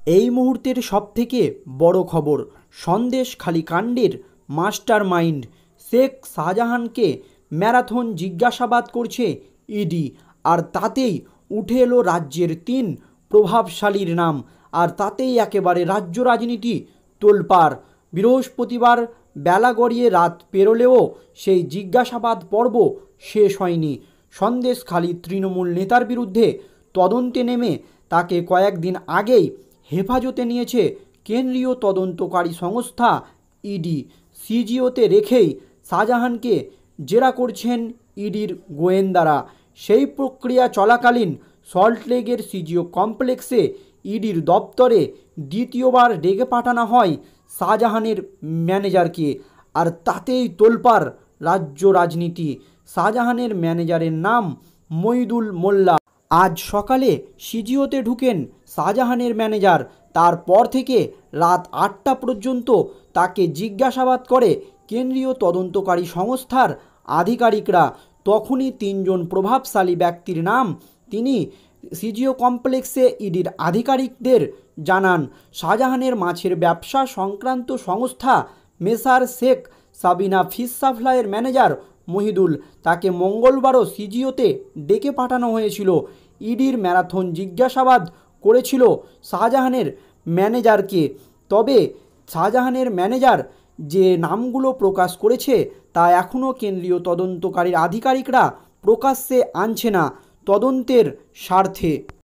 এই মুহূর্তের সবথেকে বড় খবর, সন্দেশখালী কাণ্ডের মাস্টার মাইন্ড শেখ শাহজাহানকে ম্যারাথন জিজ্ঞাসাবাদ করছে ইডি। আর তাতেই উঠে এলো রাজ্যের 3 প্রভাবশালীর নাম। আর তাতেই একেবারে রাজ্য রাজনীতি তোলপাড়। বৃহস্পতিবার বেলা গড়িয়ে রাত পেরোলেও সেই জিজ্ঞাসাবাদ পর্ব শেষ হয়নি। সন্দেশখালী তৃণমূল নেতার বিরুদ্ধে তদন্তে নেমে তাকে কয়েকদিন আগেই হেফাজতে নিয়েছে কেন্দ্রীয় তদন্তকারী সংস্থা ইডি। সিজিওতে রেখেই শাহজাহানকে জেরা করছেন ইডির গোয়েন্দারা। সেই প্রক্রিয়া চলাকালীন সল্টলেকের সিজিও কমপ্লেক্সে ইডির দপ্তরে দ্বিতীয়বার ডেকে পাঠানো হয় শাহজাহানের ম্যানেজারকে। আর তাতেই তোলপাড় রাজ্য রাজনীতি। শাহজাহানের ম্যানেজারের নাম মইদুল মোল্লা। আজ সকালে সিজিওতে ঢুকেন শাহজাহানের ম্যানেজার। তারপর থেকে রাত 8টা পর্যন্ত তাকে জিজ্ঞাসাবাদ করে কেন্দ্রীয় তদন্তকারী সংস্থার আধিকারিকরা। তখনই 3 জন প্রভাবশালী ব্যক্তির নাম তিনি সিজিও কমপ্লেক্সে ইডির আধিকারিকদের জানান। শাহজাহানের মাছের ব্যবসা সংক্রান্ত সংস্থা মেসার শেখ সাবিনা ফিশ সাপ্লাইয়ের ম্যানেজার মহিদুল, তাকে মঙ্গলবারও সিজিওতে ডেকে পাঠানো হয়েছিল। ইডির ম্যারাথন জিজ্ঞাসাবাদ করেছিল শাহজাহানের ম্যানেজারকে। তবে শাহজাহানের ম্যানেজার যে নামগুলো প্রকাশ করেছে তা এখনও কেন্দ্রীয় তদন্তকারীর আধিকারিকরা প্রকাশ্যে আনছে না তদন্তের স্বার্থে।